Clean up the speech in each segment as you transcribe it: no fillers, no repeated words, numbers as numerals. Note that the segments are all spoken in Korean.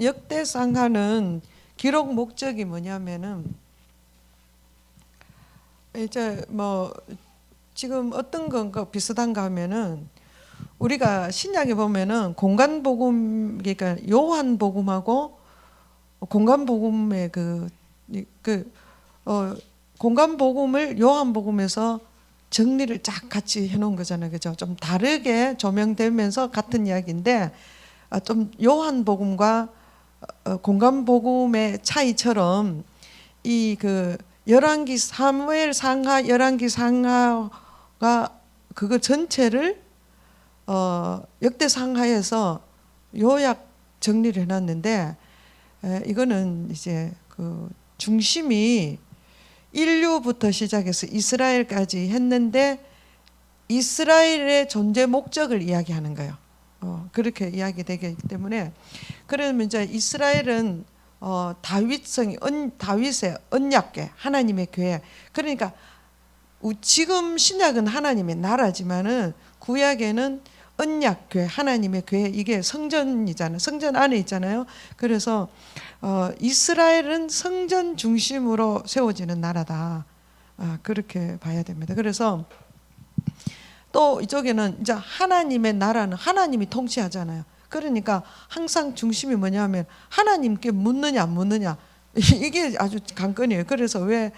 역대상하는 기록 목적이 뭐냐면은 이제 뭐 지금 어떤 건가 비슷한가 하면은 우리가 신약에 보면은 공간 복음, 그러니까 요한 복음하고 공간 복음의 공간 복음을 요한 복음에서 정리를 쫙 같이 해놓은 거잖아요, 그죠? 좀 다르게 조명되면서 같은 이야기인데 좀 요한 복음과 공간 복음의 차이처럼 이 열왕기 사무엘 상하, 열왕기 상하가 그거 전체를 역대 상하에서 요약 정리를 해놨는데 이거는 이제 그 중심이 인류부터 시작해서 이스라엘까지 했는데 이스라엘의 존재 목적을 이야기하는 거예요. 그렇게 이야기되기 때문에 그러면 이제 이스라엘은 다윗의 언약궤, 하나님의 궤. 그러니까 지금 신약은 하나님의 나라지만은 구약에는 언약궤, 하나님의 궤, 이게 성전이잖아요. 성전 안에 있잖아요. 그래서 이스라엘은 성전 중심으로 세워지는 나라다. 그렇게 봐야 됩니다. 그래서 또 이쪽에는 이제 하나님의 나라는 하나님이 통치하잖아요. 그러니까 항상 중심이 뭐냐면 하나님께 묻느냐 안 묻느냐, 이게 아주 관건이에요. 그래서 왜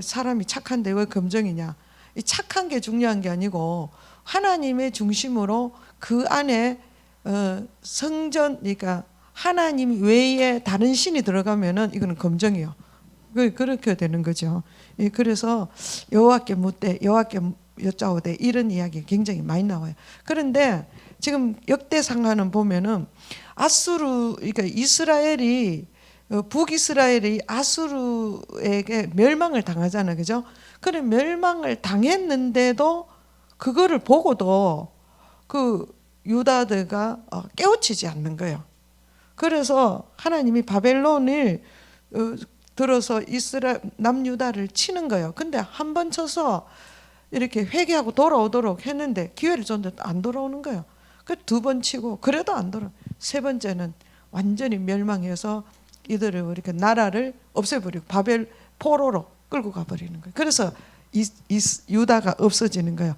사람이 착한데 왜 검정이냐, 이 착한 게 중요한 게 아니고 하나님의 중심으로 그 안에 성전, 그러니까 하나님 외에 다른 신이 들어가면은 이거는 검정이요. 그렇게 되는 거죠. 그래서 여호와께 묻되 여호와께 여짜오되 이런 이야기 굉장히 많이 나와요. 그런데 지금 역대상하는 보면은 그러니까 이스라엘이 북이스라엘이 아수르에게 멸망을 당하잖아요, 그죠? 그래 멸망을 당했는데도 그거를 보고도 그 유다들가 깨우치지 않는 거예요. 그래서 하나님이 바벨론을 들어서 남유다를 치는 거예요. 근데 한 번 쳐서 이렇게 회개하고 돌아오도록 했는데 기회를 줬는데 안 돌아오는 거예요. 그 두 번 치고 그래도 안 돌아. 세 번째는 완전히 멸망해서 이들을 이렇게 나라를 없애버리고 바벨 포로로 끌고 가버리는 거예요. 그래서 유다가 없어지는 거예요.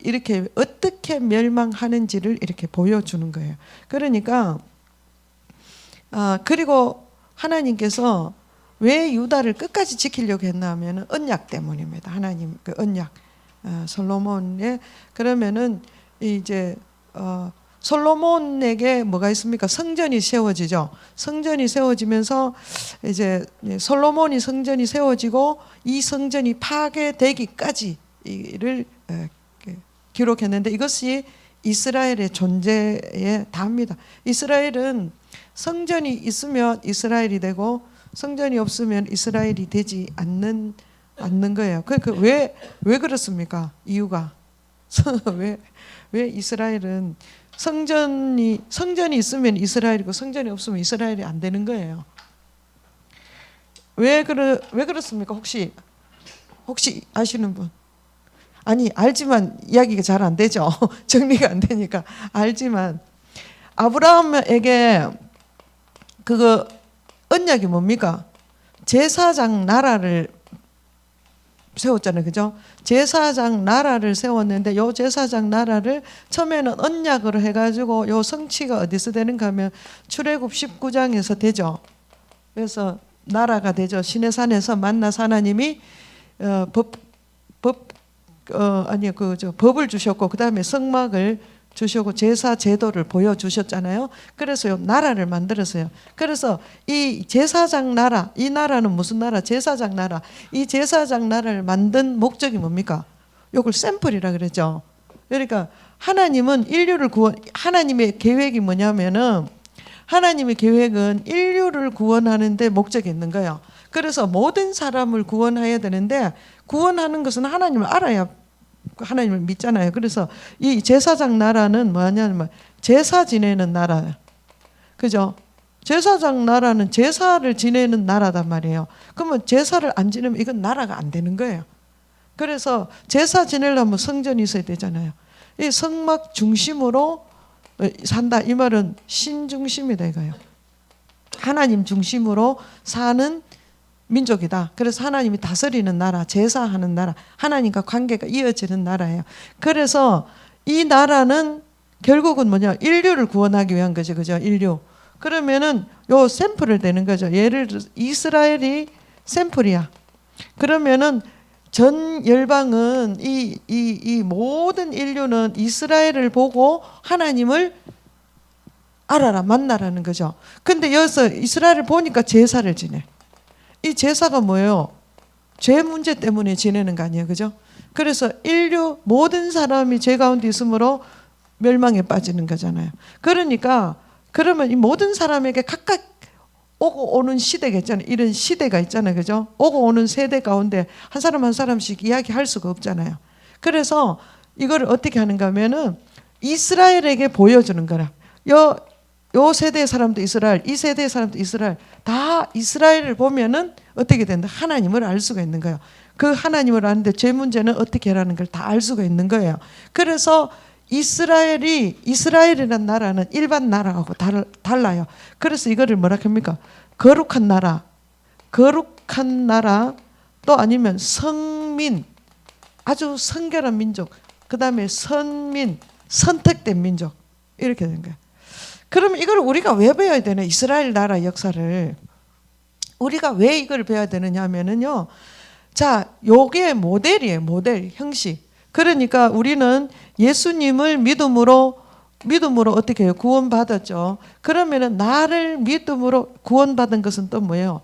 이렇게 어떻게 멸망하는지를 이렇게 보여주는 거예요. 그러니까 그리고 하나님께서 왜 유다를 끝까지 지키려고 했나 하면 언약 때문입니다. 하나님 그 언약 솔로몬의, 그러면은 이제 솔로몬에게 뭐가 있습니까? 성전이 세워지죠. 성전이 세워지면서 이제 솔로몬이 성전이 세워지고 이 성전이 파괴되기까지를 기록했는데 이것이 이스라엘의 존재에 답니다. 이스라엘은 성전이 있으면 이스라엘이 되고 성전이 없으면 이스라엘이 되지 않는 거예요. 그러니까 왜 그렇습니까? 이유가 왜 이스라엘은 성전이 있으면 이스라엘이고 성전이 없으면 이스라엘이 안 되는 거예요. 왜 그렇습니까? 혹시 아시는 분? 아니, 알지만 이야기가 잘 안 되죠. 정리가 안 되니까 알지만 아브라함에게 그거 언약이 뭡니까? 제사장 나라를 세웠잖아요, 그죠? 제사장 나라를 세웠는데 요 제사장 나라를 처음에는 언약으로 해가지고 요 성취가 어디서 되는가 하면 출애굽 19장에서 되죠. 그래서 나라가 되죠. 시내산에서 만나서 하나님이 법을 주셨고 그 다음에 성막을 주시고 제사 제도를 보여주셨잖아요. 그래서 요 나라를 만들었어요. 그래서 이 제사장 나라, 이 나라는 무슨 나라? 제사장 나라. 이 제사장 나라를 만든 목적이 뭡니까? 요걸 샘플이라 그랬죠. 그러니까 하나님은 하나님의 계획이 뭐냐면은 하나님의 계획은 인류를 구원하는데 목적이 있는 거예요. 그래서 모든 사람을 구원해야 되는데 구원하는 것은 하나님을 알아야 하나님을 믿잖아요. 그래서 이 제사장 나라는 뭐냐면 제사 지내는 나라예요. 그죠? 제사장 나라는 제사를 지내는 나라단 말이에요. 그러면 제사를 안 지내면 이건 나라가 안 되는 거예요. 그래서 제사 지내려면 성전이 있어야 되잖아요. 이 성막 중심으로 산다. 이 말은 신 중심이다 이거예요. 하나님 중심으로 사는 민족이다. 그래서 하나님이 다스리는 나라, 제사하는 나라, 하나님과 관계가 이어지는 나라예요. 그래서 이 나라는 결국은 뭐냐? 인류를 구원하기 위한 거죠. 그죠? 인류. 그러면은 요 샘플을 대는 거죠. 예를 들어 이스라엘이 샘플이야. 그러면은 전 열방은 이 모든 인류는 이스라엘을 보고 하나님을 알아라, 만나라는 거죠. 근데 여기서 이스라엘을 보니까 제사를 지내. 이 제사가 뭐예요? 죄 문제 때문에 지내는 거 아니에요, 그죠? 그래서 인류 모든 사람이 죄 가운데 있으므로 멸망에 빠지는 거잖아요. 그러니까 그러면 이 모든 사람에게 각각 오고 오는 시대가 있잖아요. 이런 시대가 있잖아요, 그죠? 오고 오는 세대 가운데 한 사람 한 사람씩 이야기할 수가 없잖아요. 그래서 이걸 어떻게 하는가 하면은 이스라엘에게 보여주는 거라. 요 세대의 사람도 이스라엘, 이 세대의 사람도 이스라엘, 다 이스라엘을 보면은 어떻게 된다? 하나님을 알 수가 있는 거예요. 그 하나님을 아는데 죄 문제는 어떻게 하라는 걸 다 알 수가 있는 거예요. 그래서 이스라엘이라는 나라는 일반 나라하고 달라요. 그래서 이거를 뭐라 합니까? 거룩한 나라, 또 아니면 성민, 아주 성결한 민족, 그 다음에 선민, 선택된 민족, 이렇게 된 거예요. 그럼 이걸 우리가 왜 배워야 되나? 이스라엘 나라 역사를 우리가 왜 이걸 배워야 되느냐 하면은요. 자, 요게 모델이에요. 모델, 형식. 그러니까 우리는 예수님을 믿음으로 어떻게 해요? 구원받았죠. 그러면은 나를 믿음으로 구원받은 것은 또 뭐예요?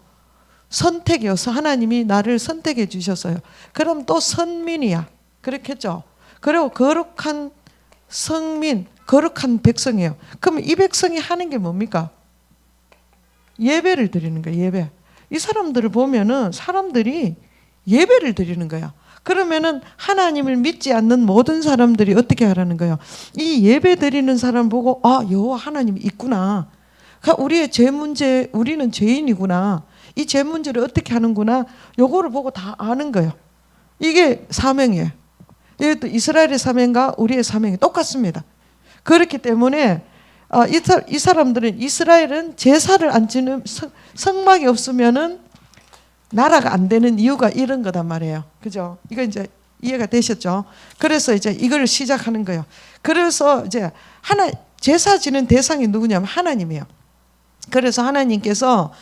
선택이어서 하나님이 나를 선택해 주셨어요. 그럼 또 선민이야. 그렇겠죠. 그리고 거룩한 성민, 거룩한 백성이에요. 그럼 이 백성이 하는 게 뭡니까? 예배를 드리는 거예요. 예배. 이 사람들을 보면은 사람들이 예배를 드리는 거야. 그러면은 하나님을 믿지 않는 모든 사람들이 어떻게 하라는 거예요? 이 예배 드리는 사람 보고 아, 여호와 하나님이 있구나. 그러니까 우리의 죄 문제, 우리는 죄인이구나. 이 죄 문제를 어떻게 하는구나. 요거를 보고 다 아는 거예요. 이게 사명이에요. 이것도 이스라엘의 사명과 우리의 사명이 똑같습니다. 그렇기 때문에 이 사람들은 이스라엘은 제사를 안 지는 성막이 없으면은 나라가 안 되는 이유가 이런 거단 말이에요. 그죠? 이거 이제 이해가 되셨죠? 그래서 이제 이걸 시작하는 거예요. 그래서 이제 제사 지는 대상이 누구냐면 하나님이에요. 그래서 하나님께서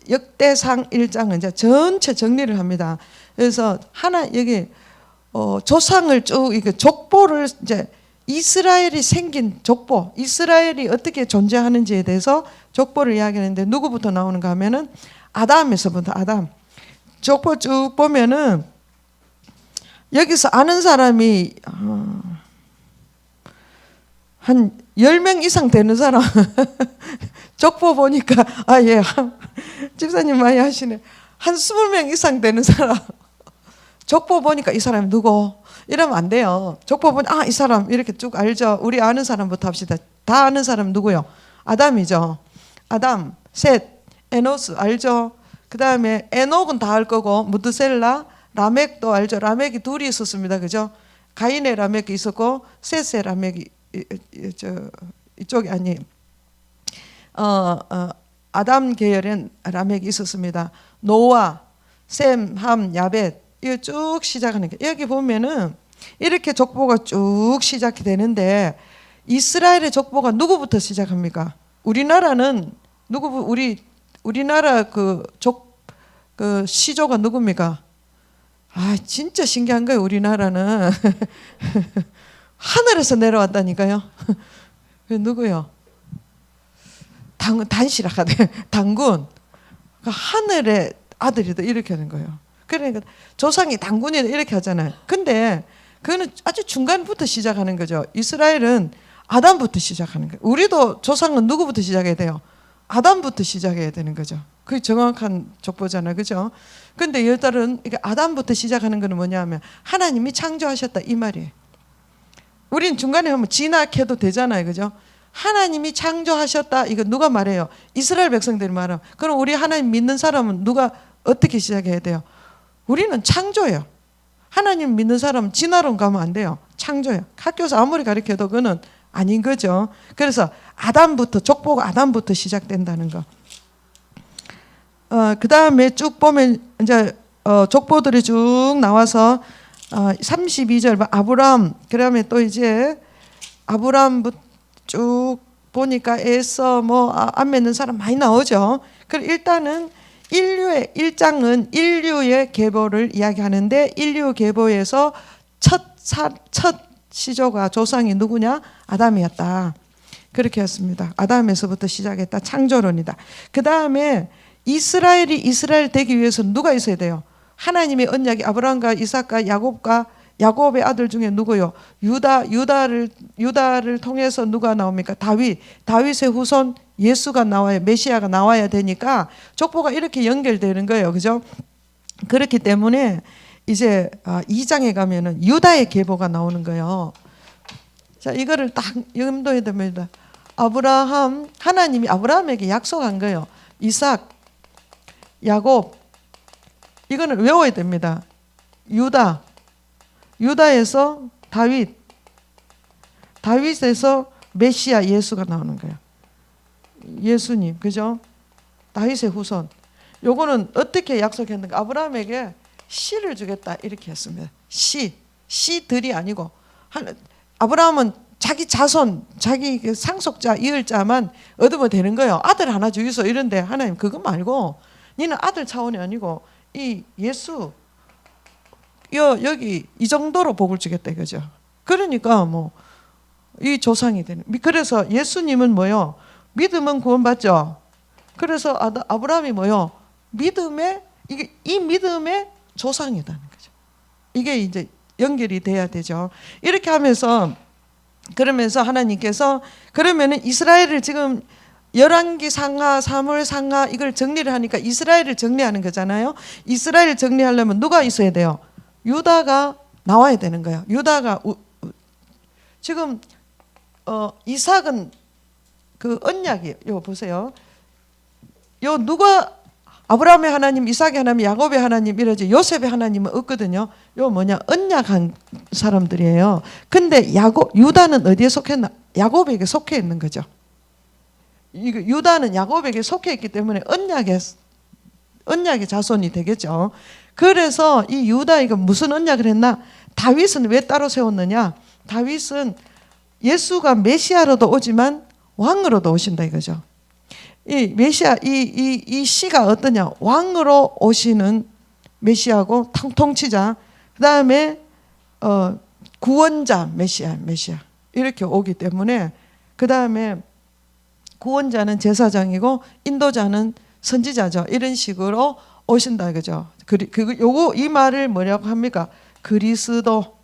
역대상 1장은 이제 전체 정리를 합니다. 그래서 여기 조상을 쭉 이게 족보를 이제 이스라엘이 생긴 족보, 이스라엘이 어떻게 존재하는지에 대해서 족보를 이야기하는데 누구부터 나오는가 하면은 아담에서부터 아담. 족보 쭉 보면은 여기서 아는 사람이 한 10명 이상 되는 사람 족보 보니까 예, 집사님 많이 하시네. 한 20명 이상 되는 사람 족보 보니까 이 사람이 누구? 이러면 안 돼요. 족보 보니 이 사람 이렇게 쭉 알죠. 우리 아는 사람부터 합시다. 다 아는 사람 누구요? 아담이죠. 아담, 셋, 에노스 알죠? 그 다음에 에녹은 다 알 거고 무드셀라, 라멕도 알죠? 라멕이 둘이 있었습니다. 그죠? 가인의 라멕이 있었고 셋의 라멕이 이쪽이 아니 아담 계열엔 라멕이 있었습니다. 노아, 셈, 함, 야벳 이거 쭉 시작하는 게 여기 보면은 이렇게 족보가 쭉 시작이 되는데 이스라엘의 족보가 누구부터 시작합니까? 우리나라는 우리나라 그 시조가 누굽니까? 진짜 신기한 거예요. 우리나라는 하늘에서 내려왔다니까요. 누구요? 단시라카데 단군. 하늘의 아들이다 이렇게 하는 거예요. 그러니까 조상이 단군이다 이렇게 하잖아요. 근데 그거는 아주 중간부터 시작하는 거죠. 이스라엘은 아담부터 시작하는 거예요. 우리도 조상은 누구부터 시작해야 돼요? 아담부터 시작해야 되는 거죠. 그게 정확한 족보잖아요. 그죠? 근데 여달은 아담부터 시작하는 거는 뭐냐 하면 하나님이 창조하셨다 이 말이에요. 우린 중간에 하면 진학해도 되잖아요. 그죠? 하나님이 창조하셨다. 이거 누가 말해요? 이스라엘 백성들이 말해요. 그럼 우리 하나님 믿는 사람은 누가 어떻게 시작해야 돼요? 우리는 창조예요. 하나님 믿는 사람은 진화론 가면 안 돼요. 창조예요. 학교에서 아무리 가르쳐도 그거는 아닌 거죠. 그래서 족보가 아담부터 시작된다는 거. 그 다음에 쭉 보면 이제 족보들이 쭉 나와서 32절 아브람, 그다음에 또 이제 아브람부터 쭉 보니까 에서 안 맺는 사람 많이 나오죠. 그럼 일단은 인류의 1장은 인류의 계보를 이야기하는데 인류 계보에서 첫 시조가 조상이 누구냐? 아담이었다. 그렇게 했습니다. 아담에서부터 시작했다. 창조론이다. 그 다음에 이스라엘이 이스라엘 되기 위해서는 누가 있어야 돼요? 하나님의 언약이 아브라함과 이삭과 야곱의 아들 중에 누구요? 유다를 통해서 누가 나옵니까? 다윗의 후손 예수가 나와야, 메시아가 나와야 되니까 족보가 이렇게 연결되는 거예요. 그죠? 그렇기 때문에 이제 2장에 가면은 유다의 계보가 나오는 거예요. 자, 이거를 딱 염두에 둡니다. 하나님이 아브라함에게 약속한 거예요. 이삭, 야곱, 이거는 외워야 됩니다. 유다에서 다윗에서 메시아 예수가 나오는 거예요. 예수님, 그죠? 다윗의 후손. 요거는 어떻게 약속했는가? 아브라함에게 씨를 주겠다 이렇게 했습니다. 씨들이 아니고 아브라함은 자기 자손, 자기 상속자, 이을자만 얻으면 되는 거예요. 아들 하나 주이소 이런데 하나님 그거 말고 니는 아들 차원이 아니고 이 예수 여기 이 정도로 복을 주겠다 이거죠. 그러니까 이 조상이 되는. 그래서 예수님은 뭐요? 믿음은 구원받죠. 그래서 아브라함이 뭐요? 이 믿음의 조상이라는 거죠. 이게 이제 연결이 돼야 되죠. 이렇게 하면서 그러면서 하나님께서 그러면은 이스라엘을 지금 열왕기 상하, 사무엘 상하 이걸 정리를 하니까 이스라엘을 정리하는 거잖아요. 이스라엘을 정리하려면 누가 있어야 돼요? 유다가 나와야 되는 거예요. 유다가 지금 이삭은 그 언약이 요 보세요. 요 누가 아브라함의 하나님, 이삭의 하나님, 야곱의 하나님 이러지 요셉의 하나님은 없거든요. 요 뭐냐 언약한 사람들이에요. 근데 유다는 어디에 속했나? 야곱에게 속해 있는 거죠. 유다는 야곱에게 속해 있기 때문에 언약의 자손이 되겠죠. 그래서 이 유다 이거 무슨 언약을 했나? 다윗은 왜 따로 세웠느냐? 다윗은 예수가 메시아로도 오지만 왕으로도 오신다 이거죠. 이 메시아 이 씨가 어떠냐? 왕으로 오시는 메시아고 통치자. 그다음에 구원자 메시아 이렇게 오기 때문에 그다음에 구원자는 제사장이고 인도자는 선지자죠. 이런 식으로 오신다 이거죠. 이 말을 뭐라고 합니까? 그리스도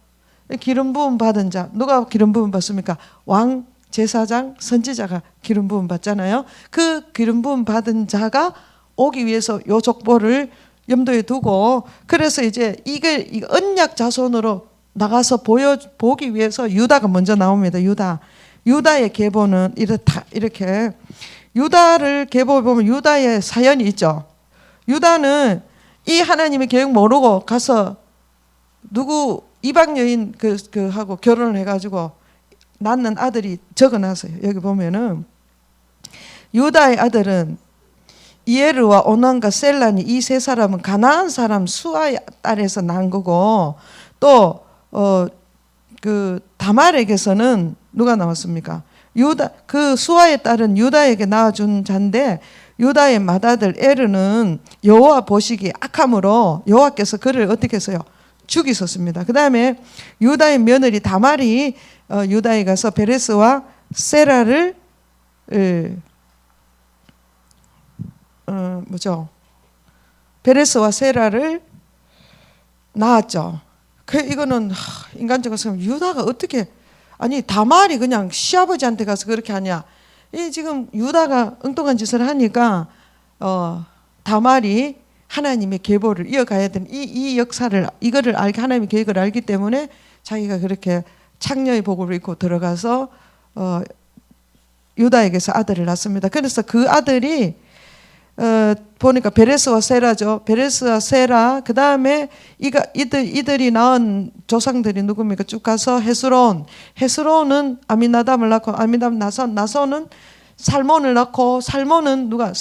기름 부음 받은 자. 누가 기름 부음 받습니까? 왕, 제사장, 선지자가 기름 부음 받잖아요. 그 기름 부음 받은 자가 오기 위해서 요 족보를 염두에 두고 그래서 이제 이게 언약 자손으로 나가서 보기 위해서 유다가 먼저 나옵니다. 유다의 계보는 이렇게 유다를 계보 보면 유다의 사연이 있죠. 유다는 이 하나님의 계획 모르고 가서 누구 이방 여인 하고 결혼을 해가지고 낳는 아들이 적어놨어요. 여기 보면은 유다의 아들은 이에르와 오난과 셀란이 이 세 사람은 가나안 사람 수아의 딸에서 난 거고 또 그 다말에게서는 누가 나왔습니까? 그 수아의 딸은 유다에게 낳아준 자인데 유다의 맏아들 에르는 여호와 보시기에 악함으로 여호와께서 그를 어떻게 했어요? 죽이셨습니다. 그 다음에 유다의 며느리 다말이 유다에 가서 베레스와 세라를 베레스와 세라를 낳았죠. 이거는 인간적으로 생각하면 유다가 어떻게 다말이 그냥 시아버지한테 가서 그렇게 하냐? 이 지금 유다가 엉뚱한 짓을 하니까 다말이 하나님의 계보를 이어가야 되는 이 역사를 이거를 하나님의 계획을 알기 때문에 자기가 그렇게 창녀의 복을 입고 들어가서 유다에게서 아들을 낳습니다. 그래서 그 아들이 보니까 베레스와 세라죠. 베레스와 세라. 그 다음에 이들이 낳은 조상들이 누굽니까? 쭉 가서 헤스론은 아미나답을 낳고 아미나답 나손은 살몬을 낳고 살몬은 누가?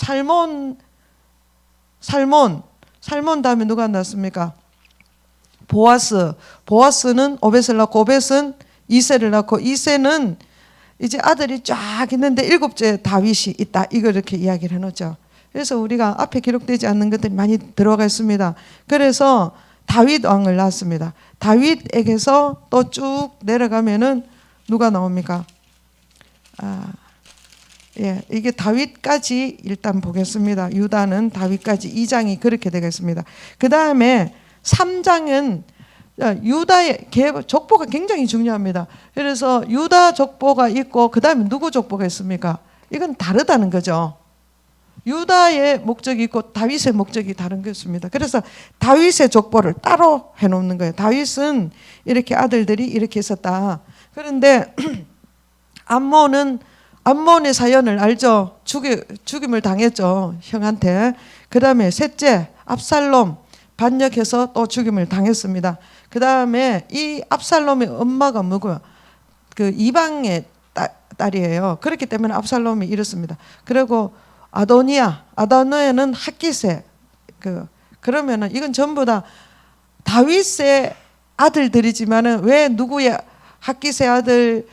살몬 다음에 누가 낳았습니까? 보아스. 보아스는 오벳을 낳고 오벳은 이새를 낳고 이새는 이제 아들이 쫙 있는데 일곱째 다윗이 있다. 이거 이렇게 이야기를 해놓죠. 그래서 우리가 앞에 기록되지 않는 것들이 많이 들어가 있습니다. 그래서 다윗 왕을 낳았습니다. 다윗에게서 또 쭉 내려가면은 누가 나옵니까? 예, 이게 다윗까지 일단 보겠습니다. 유다는 다윗까지 2장이 그렇게 되겠습니다. 그 다음에 3장은 유다의 족보가 굉장히 중요합니다. 그래서 유다 족보가 있고 그 다음에 누구 족보가 있습니까? 이건 다르다는 거죠. 유다의 목적이 있고 다윗의 목적이 다른 것입니다. 그래서 다윗의 족보를 따로 해놓는 거예요. 다윗은 이렇게 아들들이 이렇게 있었다. 그런데 암몬의 사연을 알죠? 죽임을 당했죠. 형한테. 그 다음에 셋째 압살롬 반역해서 또 죽임을 당했습니다. 그 다음에 이 압살롬의 엄마가 뭐고요? 그 이방의 딸이에요. 그렇기 때문에 압살롬이 이렇습니다. 그리고 아도니아는 핫기세. 그러면은 이건 전부 다 다윗의 아들들이지만은 왜 누구의 핫기세 아들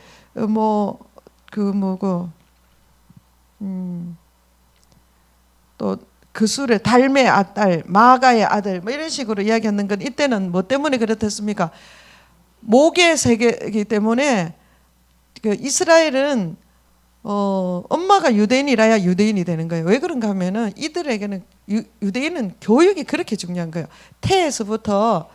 또 그술의 달메 아딸, 마가의 아들 뭐 이런 식으로 이야기하는 건 이때는 뭐 때문에 그렇댔습니까? 목의 세계이기 때문에 그 이스라엘은 엄마가 유대인이라야 유대인이 되는 거예요. 왜 그런가 하면은 이들에게는 유대인은 교육이 그렇게 중요한 거예요. 태에서부터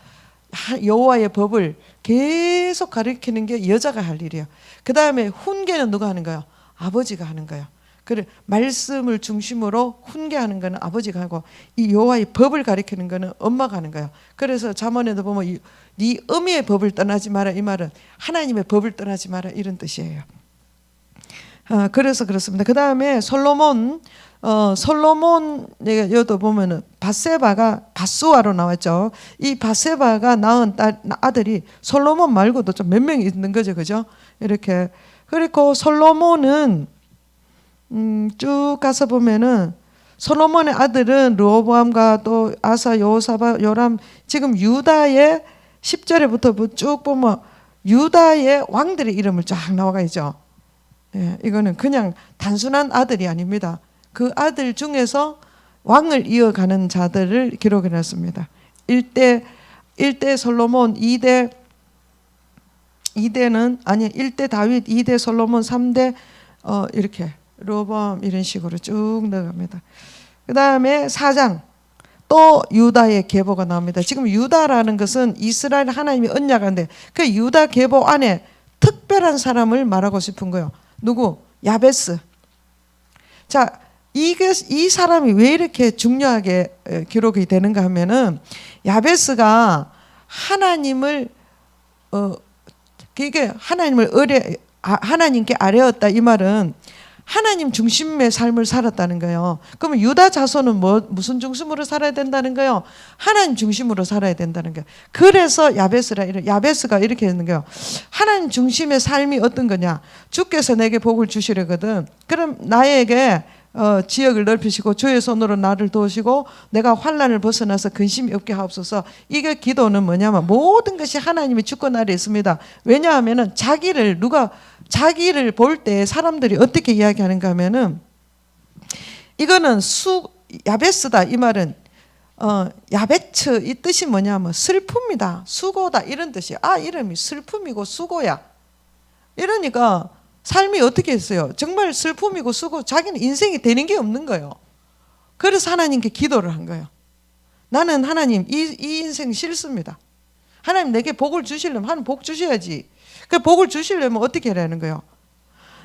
여호와의 법을 계속 가르치는 게 여자가 할 일이에요. 그 다음에 훈계는 누가 하는 거예요? 아버지가 하는 거예요. 그래 말씀을 중심으로 훈계하는 거는 아버지가 하고 이 여호와의 법을 가르치는 거는 엄마가 하는 거예요. 그래서 잠언에도 보면 네 어미의 법을 떠나지 마라 이 말은 하나님의 법을 떠나지 마라 이런 뜻이에요. 그래서 그렇습니다. 그 다음에 솔로몬 여도 보면은 밧세바가 밧수아로 나왔죠. 이 밧세바가 낳은 아들이 솔로몬 말고도 좀 몇 명 있는 거죠, 그죠? 이렇게 그리고 솔로몬은 쭉 가서 보면은 솔로몬의 아들은 르호보암과 또 아사, 여호사밧, 요람 지금 유다의 10절에부터 쭉 보면 유다의 왕들의 이름을 쫙 나와가 있죠. 예, 이거는 그냥 단순한 아들이 아닙니다. 그 아들 중에서 왕을 이어가는 자들을 기록해 놨습니다. 1대 솔로몬, 1대 다윗, 2대 솔로몬, 3대 이렇게 르호보암 이런 식으로 쭉 나갑니다. 그 다음에 4장 또 유다의 계보가 나옵니다. 지금 유다라는 것은 이스라엘 하나님이 언약한데 그 유다 계보 안에 특별한 사람을 말하고 싶은 거예요. 누구? 야베스. 자, 이 사람이 왜 이렇게 중요하게 기록이 되는가 하면은 야베스가 하나님을 하나님께 아뢰었다 이 말은 하나님 중심의 삶을 살았다는 거예요. 그러면 유다 자손은 무슨 중심으로 살아야 된다는 거예요? 하나님 중심으로 살아야 된다는 거예요. 그래서 야베스가 이렇게 했는 거예요. 하나님 중심의 삶이 어떤 거냐? 주께서 내게 복을 주시려거든. 그럼 나에게 지역을 넓히시고 주의 손으로 나를 도우시고 내가 환난을 벗어나서 근심이 없게 하옵소서. 이게 기도는 뭐냐면 모든 것이 하나님의 주권 아래 있습니다. 왜냐하면은 자기를 볼 때 사람들이 어떻게 이야기하는가 하면은 이거는 야베스다 이 말은 야베츠 이 뜻이 뭐냐면 슬픔이다 수고다 이런 뜻이에요. 이름이 슬픔이고 수고야. 이러니까 삶이 어떻게 했어요? 정말 슬픔이고 수고 자기는 인생이 되는 게 없는 거예요. 그래서 하나님께 기도를 한 거예요. 나는 하나님 이 인생 싫습니다. 하나님 내게 복을 주시려면 하나님 복 주셔야지. 그 복을 주시려면 어떻게 하라는 거예요?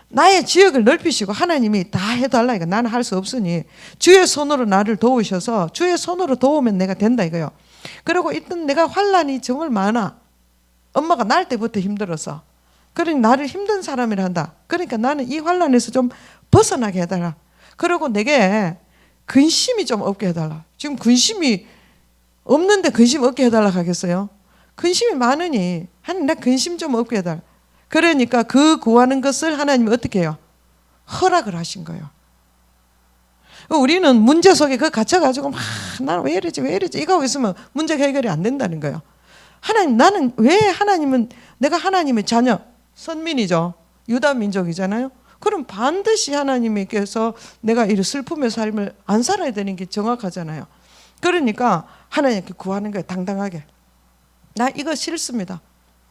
나의 지역을 넓히시고 하나님이 다 해달라니까 나는 할 수 없으니 주의 손으로 나를 도우셔서 주의 손으로 도우면 내가 된다 이거요. 그리고 일단 내가 환난이 정말 많아. 엄마가 날 때부터 힘들어서. 그러니 나를 힘든 사람이라 한다. 그러니까 나는 이 환난에서 좀 벗어나게 해달라. 그리고 내게 근심이 좀 없게 해달라. 지금 근심이 없는데 근심 없게 해달라 하겠어요? 근심이 많으니 하나님 나 근심 좀 없게 해달라. 그러니까 그 구하는 것을 하나님이 어떻게 해요? 허락을 하신 거예요. 우리는 문제 속에 그 갇혀가지고 막 나는 왜 이러지 왜 이러지 이거 하고 있으면 문제 해결이 안 된다는 거예요. 하나님, 나는 왜 하나님은, 내가 하나님의 자녀, 선민이죠. 유다 민족이잖아요. 그럼 반드시 하나님께서 내가 이 슬픔의 삶을 안 살아야 되는 게 정확하잖아요. 그러니까 하나님께 구하는 거예요. 당당하게. 나 이거 싫습니다.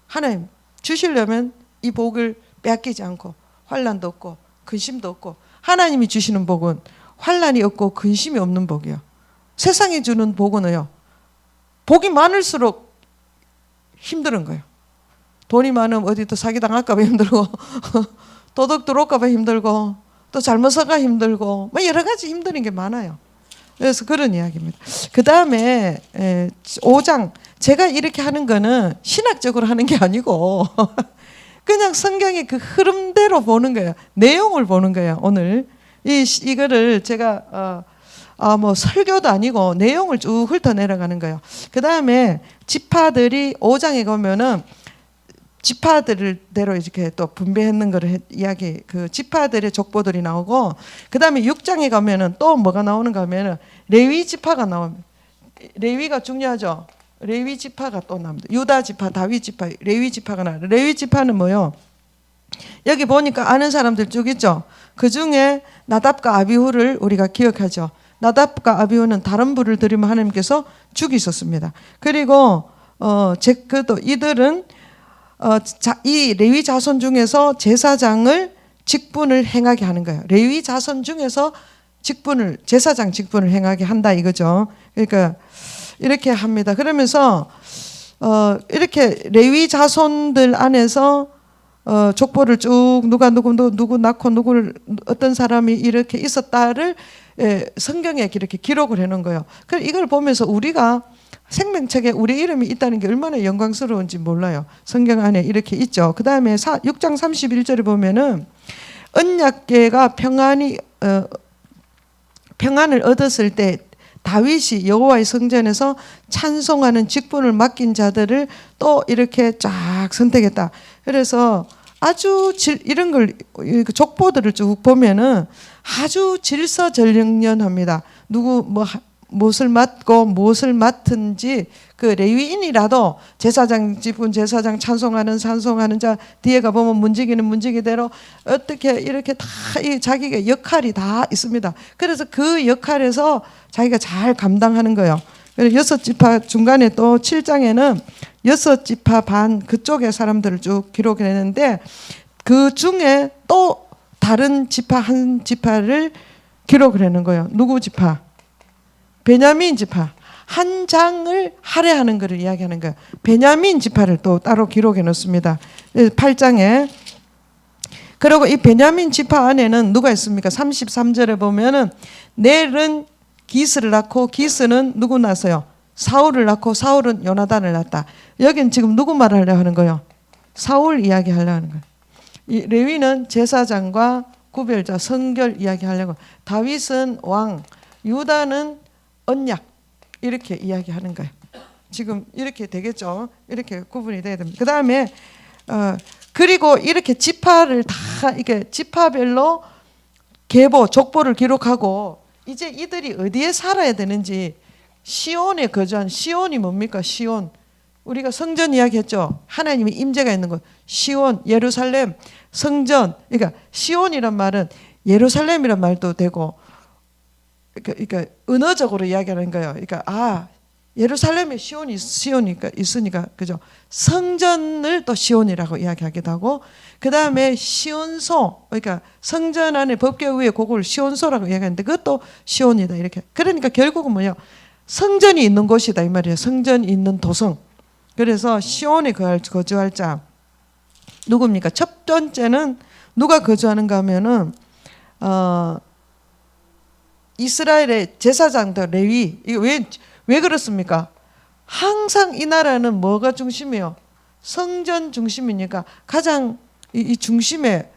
하나님 주시려면 이 복을 빼앗기지 않고 환난도 없고 근심도 없고, 하나님이 주시는 복은 환난이 없고 근심이 없는 복이요. 세상이 주는 복은요, 복이 많을수록 힘든 거예요. 돈이 많으면 어디 또 사기당할까 봐 힘들고 도둑 들어올까 봐 힘들고 또 잘못 사가 힘들고 뭐 여러 가지 힘드는 게 많아요. 그래서 그런 이야기입니다. 그 다음에 5장, 제가 이렇게 하는 거는 신학적으로 하는 게 아니고 그냥 성경의 그 흐름대로 보는 거예요. 내용을 보는 거예요. 오늘 이거를 제가 뭐 설교도 아니고 내용을 쭉 훑어 내려가는 거예요. 그 다음에 지파들이 5장에 가면은 지파들대로 이렇게 또 분배했는 거를 이야기, 그 지파들의 족보들이 나오고, 그 다음에 6장에 가면은 또 뭐가 나오는가 하면은 레위 지파가 나옵니다. 레위가 중요하죠. 레위 지파가 또 나옵니다. 유다 지파, 다윗 지파, 레위 지파가 나와요. 레위 지파는 뭐요? 여기 보니까 아는 사람들 쭉 있죠. 그 중에 나답과 아비후를 우리가 기억하죠. 나답과 아비후는 다른 불을 들이면 하나님께서 죽이셨습니다. 그리고 그도 이들은 이 레위 자손 중에서 제사장을 직분을 행하게 하는 거예요. 레위 자손 중에서 제사장 직분을 행하게 한다 이거죠. 그러니까 이렇게 합니다. 그러면서 이렇게 레위 자손들 안에서 족보를 쭉 누구 낳고 누구를 어떤 사람이 이렇게 있었다를 성경에 이렇게 기록을 해놓은 거예요. 그래서 이걸 보면서 우리가 생명책에 우리 이름이 있다는 게 얼마나 영광스러운지 몰라요. 성경 안에 이렇게 있죠. 그 다음에 6장 31절에 보면은 언약궤가 평안을 얻었을 때 다윗이 여호와의 성전에서 찬송하는 직분을 맡긴 자들을 또 이렇게 쫙 선택했다. 그래서 아주 이런 걸 족보들을 쭉 보면은 아주 질서정연합니다. 누구 무엇을 맡고 무엇을 맡은지, 그 레위인이라도 제사장 직분, 제사장 찬송하는 자, 뒤에 가보면 문지기는 문지기대로 어떻게 이렇게 다 자기가 역할이 다 있습니다. 그래서 그 역할에서 자기가 잘 감당하는 거예요. 그래서 6지파 중간에 또 7장에는 6지파 반 그쪽의 사람들을 쭉 기록했는데, 그 중에 또 다른 지파 한 지파를 기록을 하는 거예요. 누구 지파? 베냐민 지파. 한 장을 할애하는 것을 이야기하는 거예요. 베냐민 지파를 또 따로 기록해 놓습니다. 8장에. 그리고 이 베냐민 지파 안에는 누가 있습니까? 33절에 보면은 넬은 기스를 낳고, 기스는 누구 낳았어요? 사울을 낳고, 사울은 요나단을 낳았다. 여긴 지금 누구 말을 하려고 하는 거예요? 사울 이야기 하려고 하는 거예요. 이 레위는 제사장과 구별자, 성결 이야기 하려고, 다윗은 왕, 유다는 언약, 이렇게 이야기하는 거예요. 지금 이렇게 되겠죠. 이렇게 구분이 돼야 됩니다. 그 다음에 그리고 이렇게 지파를 다 이렇게 지파별로 계보, 족보를 기록하고, 이제 이들이 어디에 살아야 되는지, 시온에 거주한, 시온이 뭡니까? 시온. 우리가 성전 이야기했죠. 하나님의 임재가 있는 곳. 시온, 예루살렘, 성전. 그러니까 시온이란 말은 예루살렘이란 말도 되고, 그러니까 언어적으로 이야기하는 거예요. 그러니까 예루살렘에 시온이 있으니까 그죠? 성전을 또 시온이라고 이야기하기도 하고, 그 다음에 시온소, 그러니까 성전 안에 법궤 위에 그걸 시온소라고 이야기하는데 그것도 시온이다 이렇게. 그러니까 결국은 뭐냐? 성전이 있는 곳이다 이 말이에요. 성전이 있는 도성. 그래서 시온에 거주할 자 누굽니까? 첫 번째는 누가 거주하는가 하면은 이스라엘의 제사장들 레위. 이거 왜 그렇습니까? 항상 이 나라는 뭐가 중심이에요? 성전 중심이니까 가장 이 중심에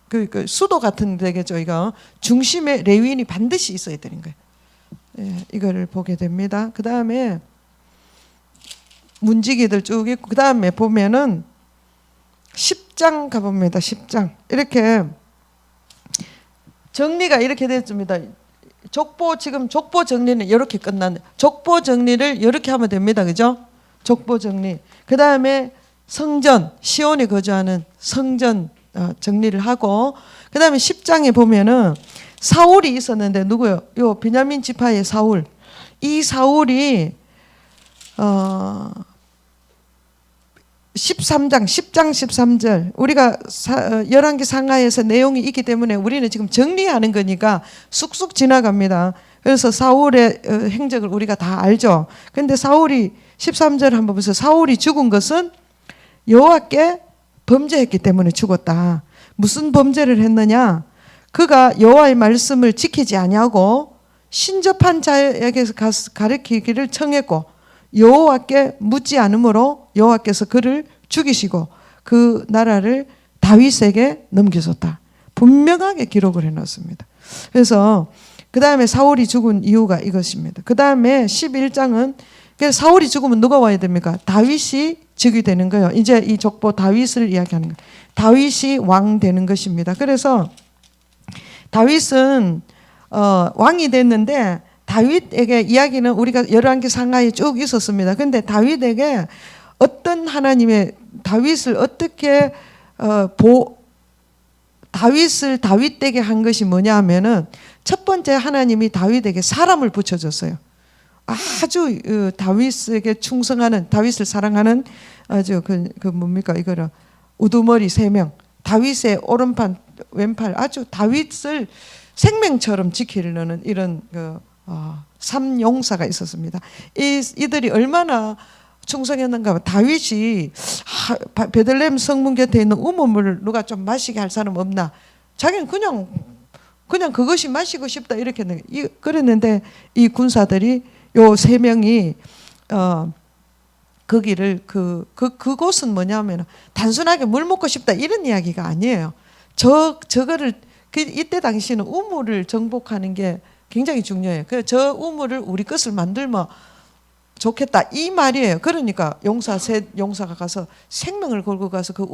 그 수도 같은 데겠죠. 이거 중심에 레위인이 반드시 있어야 되는 거예요. 예, 이거를 보게 됩니다. 그 다음에 문지기들 쭉 있고, 그 다음에 보면은 10장 가봅니다. 10장 이렇게 정리가 이렇게 됐습니다. 지금 족보 정리는 이렇게 끝났네. 족보 정리를 이렇게 하면 됩니다. 그죠? 족보 정리. 그 다음에 성전, 시온에 거주하는 성전 정리를 하고, 그 다음에 10장에 보면은 사울이 있었는데 누구요? 요 베냐민 지파의 사울. 이 사울이 10장 13절 우리가 열왕기 상하에서 내용이 있기 때문에 우리는 지금 정리하는 거니까 쑥쑥 지나갑니다. 그래서 사울의 행적을 우리가 다 알죠. 그런데 사울이 13절 한번 보세요. 사울이 죽은 것은 여호와께 범죄했기 때문에 죽었다. 무슨 범죄를 했느냐? 그가 여호와의 말씀을 지키지 아니하고 신접한 자에게서 가르치기를 청했고 여호와께 묻지 않으므로 여호와께서 그를 죽이시고 그 나라를 다윗에게 넘겨줬다. 분명하게 기록을 해놨습니다. 그래서 그 다음에 사울이 죽은 이유가 이것입니다. 그 다음에 11장은 사울이 죽으면 누가 와야 됩니까? 다윗이 즉위 되는 거예요. 이제 이 족보 다윗을 이야기하는 거예요. 다윗이 왕 되는 것입니다. 그래서 다윗은 왕이 됐는데 다윗에게 이야기는 우리가 열왕기 상하에 쭉 있었습니다. 그런데 다윗에게 어떤 하나님의 다윗을 어떻게 다윗을 다윗되게 한 것이 뭐냐 하면은 첫 번째 하나님이 다윗에게 사람을 붙여줬어요. 아주 다윗에게 충성하는 다윗을 사랑하는 아주 그 뭡니까 이거를 우두머리 3명 다윗의 오른팔 왼팔 아주 다윗을 생명처럼 지키려는 이런 삼용사가 있었습니다. 이들이 얼마나 충성했는가 하면 다윗이 베들레헴 성문 곁에 있는 우물물을 누가 좀 마시게 할 사람 없나? 자기는 그냥 그것이 마시고 싶다 이렇게 그랬는데 이 군사들이 요 3명이 거기를 그곳은 뭐냐면 단순하게 물 먹고 싶다 이런 이야기가 아니에요. 저거를 이때 당시는 우물을 정복하는 게 굉장히 중요해요. 그래서 저 우물을 우리 것을 만들면 좋겠다 이 말이에요. 그러니까 용사가 가서 생명을 걸고 가서 그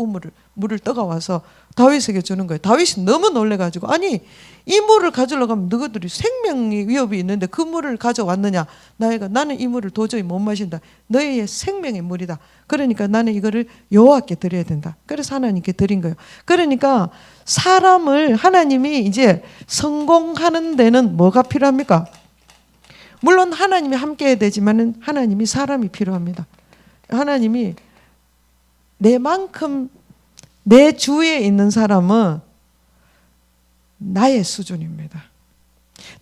물을 떠가와서 다윗에게 주는 거예요. 다윗이 너무 놀래가지고 아니 이 물을 가지러 가면 너희들이 생명이 위협이 있는데 그 물을 가져왔느냐? 나는 이 물을 도저히 못 마신다. 너희의 생명의 물이다. 그러니까 나는 이거를 여호와께 드려야 된다. 그래서 하나님께 드린 거예요. 그러니까 사람을 하나님이 이제 성공하는 데는 뭐가 필요합니까? 물론 하나님이 함께 해야 되지만은 하나님이 사람이 필요합니다. 하나님이 내만큼 내 주위에 있는 사람은 나의 수준입니다.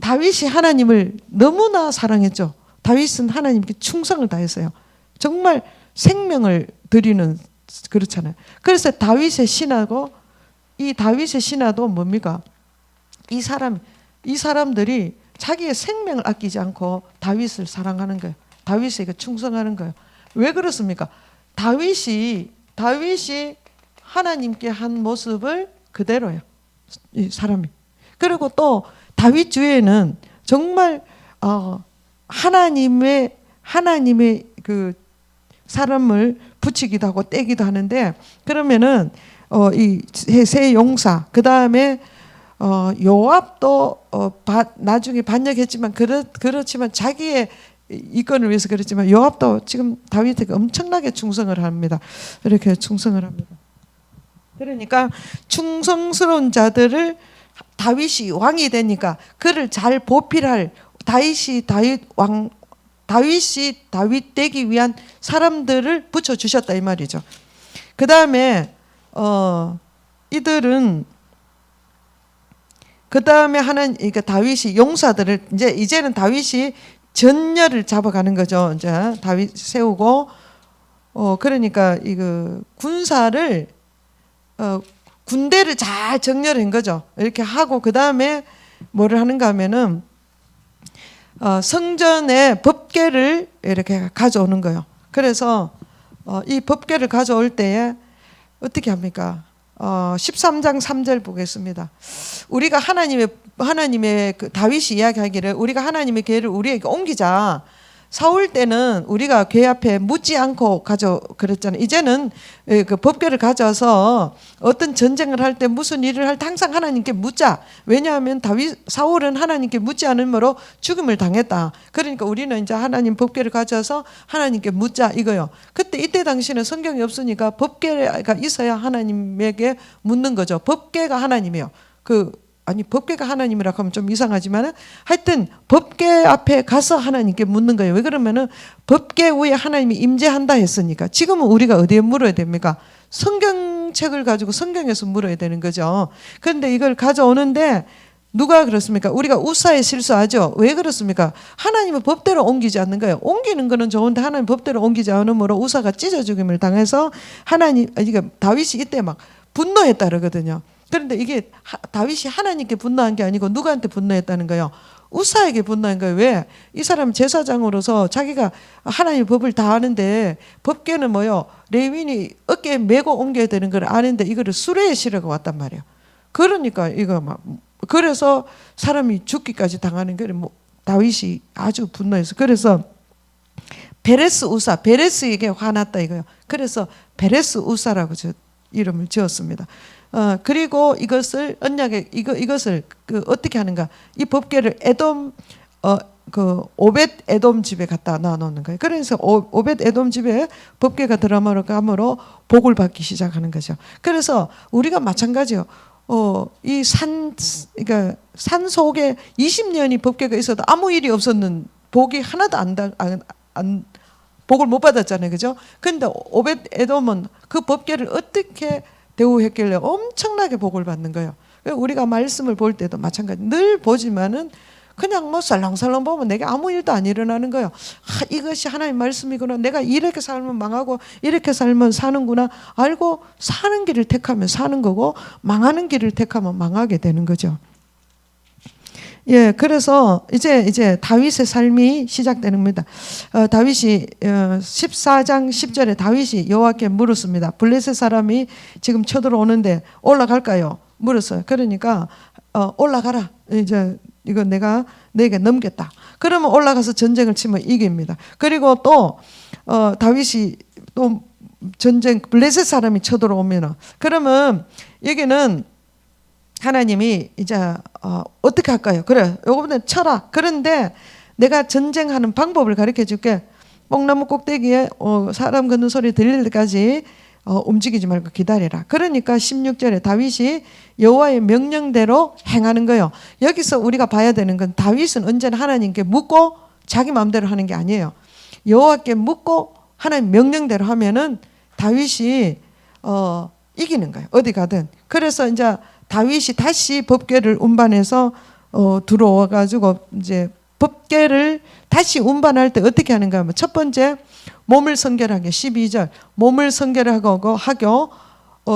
다윗이 하나님을 너무나 사랑했죠. 다윗은 하나님께 충성을 다했어요. 정말 생명을 드리는 그렇잖아요. 그래서 다윗의 신하고 이 다윗의 신하도 뭡니까? 이 사람들이 자기의 생명을 아끼지 않고 다윗을 사랑하는 거예요. 다윗에게 충성하는 거예요. 왜 그렇습니까? 다윗이 하나님께 한 모습을 그대로요. 이 사람이. 그리고 또 다윗 주위에는 정말 하나님의 그 사람을 붙이기도 하고 떼기도 하는데 그러면은 이 세 용사 그 다음에 요압도 나중에 반역했지만 그렇지만 자기의 이권을 위해서 그랬지만 요압도 지금 다윗에게 엄청나게 충성을 합니다. 이렇게 충성을 합니다. 그러니까 충성스러운 자들을 다윗이 왕이 되니까 그를 잘 보필할 다윗이 다윗 되기 위한 사람들을 붙여 주셨다 이 말이죠. 그 다음에 이들은 그 다음에 그러니까 다윗이 용사들을 이제는 다윗이 전열을 잡아가는 거죠. 이제 다윗 세우고 그러니까 이거 군사를 군대를 잘 정렬한 거죠. 이렇게 하고 그 다음에 뭐를 하는가 하면은 성전에 법궤를 이렇게 가져오는 거예요. 그래서 이 법궤를 가져올 때에 어떻게 합니까? 13장 3절 보겠습니다. 우리가 하나님의 그 다윗이 이야기하기를 우리가 하나님의 궤를 우리에게 옮기자. 사울 때는 우리가 궤 앞에 묻지 않고 가져 그랬잖아요. 이제는 그 법궤를 가져서 어떤 전쟁을 할 때 무슨 일을 할 때 항상 하나님께 묻자. 왜냐하면 사울은 하나님께 묻지 않으므로 죽음을 당했다. 그러니까 우리는 이제 하나님 법궤를 가져서 하나님께 묻자 이거요. 그때 이때 당시에는 성경이 없으니까 법궤가 있어야 하나님에게 묻는 거죠. 법궤가 하나님이요. 아니 법궤가 하나님이라고 하면 좀 이상하지만 하여튼 법궤 앞에 가서 하나님께 묻는 거예요. 왜 그러면은 법궤 위에 하나님이 임재한다 했으니까. 지금은 우리가 어디에 물어야 됩니까? 성경책을 가지고 성경에서 물어야 되는 거죠. 그런데 이걸 가져오는데 누가 그렇습니까? 우리가 우사에 실수하죠. 왜 그렇습니까? 하나님은 법대로 옮기지 않는 거예요. 옮기는 거는 좋은데 하나님 법대로 옮기지 않으므로 우사가 찢어 죽임을 당해서 그러니까 다윗이 이때 막 분노했다 그러거든요. 그런데 이게 다윗이 하나님께 분노한 게 아니고 누구한테 분노했다는 거예요? 우사에게 분노한 거예요. 왜? 이 사람 제사장으로서 자기가 하나님의 법을 다 아는데 법궤는 뭐요? 레위인이 어깨에 메고 옮겨야 되는 걸 아는데 이거를 수레에 실어가 왔단 말이에요. 그러니까 이거 막 그래서 사람이 죽기까지 당하는 거예요. 다윗이 아주 분노해서 그래서 베레스 우사, 베레스에게 화났다 이거요. 그래서 베레스 우사라고 이름을 지었습니다. 그리고 이것을 언약에 이것을 어떻게 하는가? 이 법궤를 에돔 오벳 에돔 집에 갖다 놔놓는 거예요. 그래서 오벳 에돔 집에 법궤가 들어감으로 복을 받기 시작하는 거죠. 그래서 우리가 마찬가지요. 그러니까 산 속에 20년이 법궤가 있어도 아무 일이 없었는 복이 하나도 안 복을 못 받았잖아요, 그죠? 근데 오벳 에돔은 그 법궤를 어떻게 대우했길래 엄청나게 복을 받는 거예요. 우리가 말씀을 볼 때도 마찬가지. 늘 보지만은 그냥 뭐 살랑살랑 보면 내게 아무 일도 안 일어나는 거예요. 이것이 하나님 말씀이구나. 내가 이렇게 살면 망하고 이렇게 살면 사는구나. 알고 사는 길을 택하면 사는 거고 망하는 길을 택하면 망하게 되는 거죠. 예, 그래서 이제 다윗의 삶이 시작되는 겁니다. 다윗이 14장 10절에 다윗이 여호와께 물었습니다. 블레셋 사람이 지금 쳐들어오는데 올라갈까요? 물었어요. 그러니까 올라가라. 이제 이거 내가 너에게 넘겼다. 그러면 올라가서 전쟁을 치면 이깁니다. 그리고 또 다윗이 또 블레셋 사람이 쳐들어오면 그러면 여기는 하나님이 이제 어떻게 할까요? 그래, 요거보다 쳐라. 그런데 내가 전쟁하는 방법을 가르쳐 줄게. 뽕나무 꼭대기에 사람 걷는 소리 들릴 때까지 움직이지 말고 기다려라. 그러니까 16절에 다윗이 여호와의 명령대로 행하는 거예요. 여기서 우리가 봐야 되는 건 다윗은 언제나 하나님께 묻고 자기 마음대로 하는 게 아니에요. 여호와께 묻고 하나님 명령대로 하면은 다윗이 이기는 거예요. 어디 가든. 그래서 이제 다윗이 다시 법궤를 운반해서 들어와 가지고 이제 법궤를 다시 운반할 때 어떻게 하는가 하면 첫 번째 몸을 성결하게 12절 몸을 성결하고 하고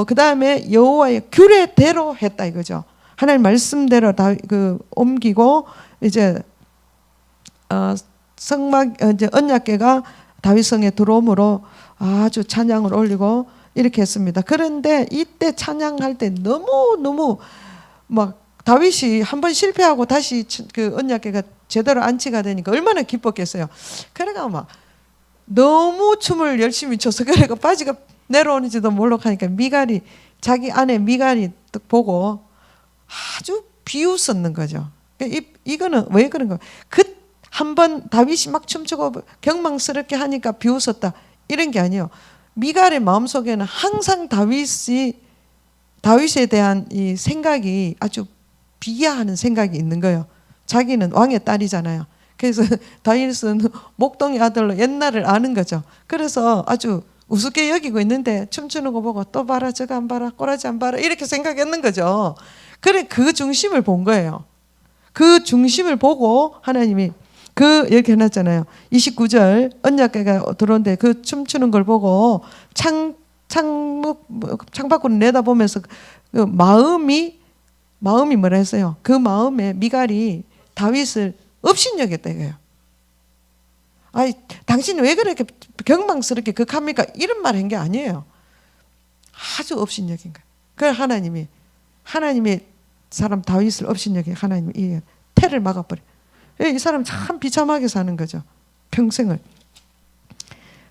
그다음에 여호와의 규례대로 했다 이거죠. 하나님 말씀대로 다 옮기고 이제 이제 언약궤가 다윗성에 들어오므로 아주 찬양을 올리고 이렇게 했습니다. 그런데 이때 찬양할 때 너무 막 다윗이 한번 실패하고 다시 그 언약궤가 제대로 안치가 되니까 얼마나 기뻤겠어요. 그래가 막 너무 춤을 열심히 춰서 그래가 바지가 내려오는지도 모르고 하니까 자기 아내 미갈이 보고 아주 비웃었는 거죠. 이거는 왜 그런 거? 한번 다윗이 막 춤추고 경망스럽게 하니까 비웃었다 이런 게 아니에요. 미갈의 마음속에는 항상 다윗에 대한 이 생각이 아주 비하하는 생각이 있는 거예요. 자기는 왕의 딸이잖아요. 그래서 다윗은 목동의 아들로 옛날을 아는 거죠. 그래서 아주 우습게 여기고 있는데 춤추는 거 보고 또 봐라 저거 안 봐라 꼬라지 안 봐라 이렇게 생각했는 거죠. 그래 그 중심을 본 거예요. 그 중심을 보고 하나님이 이렇게 해놨잖아요. 29절 언약궤가 들어오는데 그 춤추는 걸 보고 창밖으로 내다보면서 그 마음이 뭐라 했어요? 그 마음에 미갈이 다윗을 업신여겼다 이거예요. 아니 당신이 왜 그렇게 경망스럽게 극합니까? 이런 말 한 게 아니에요. 아주 업신여긴 거예요. 그래서 하나님의 사람 다윗을 업신여긴 하나님이 이 태를 막아버려. 이 사람 참 비참하게 사는 거죠. 평생을.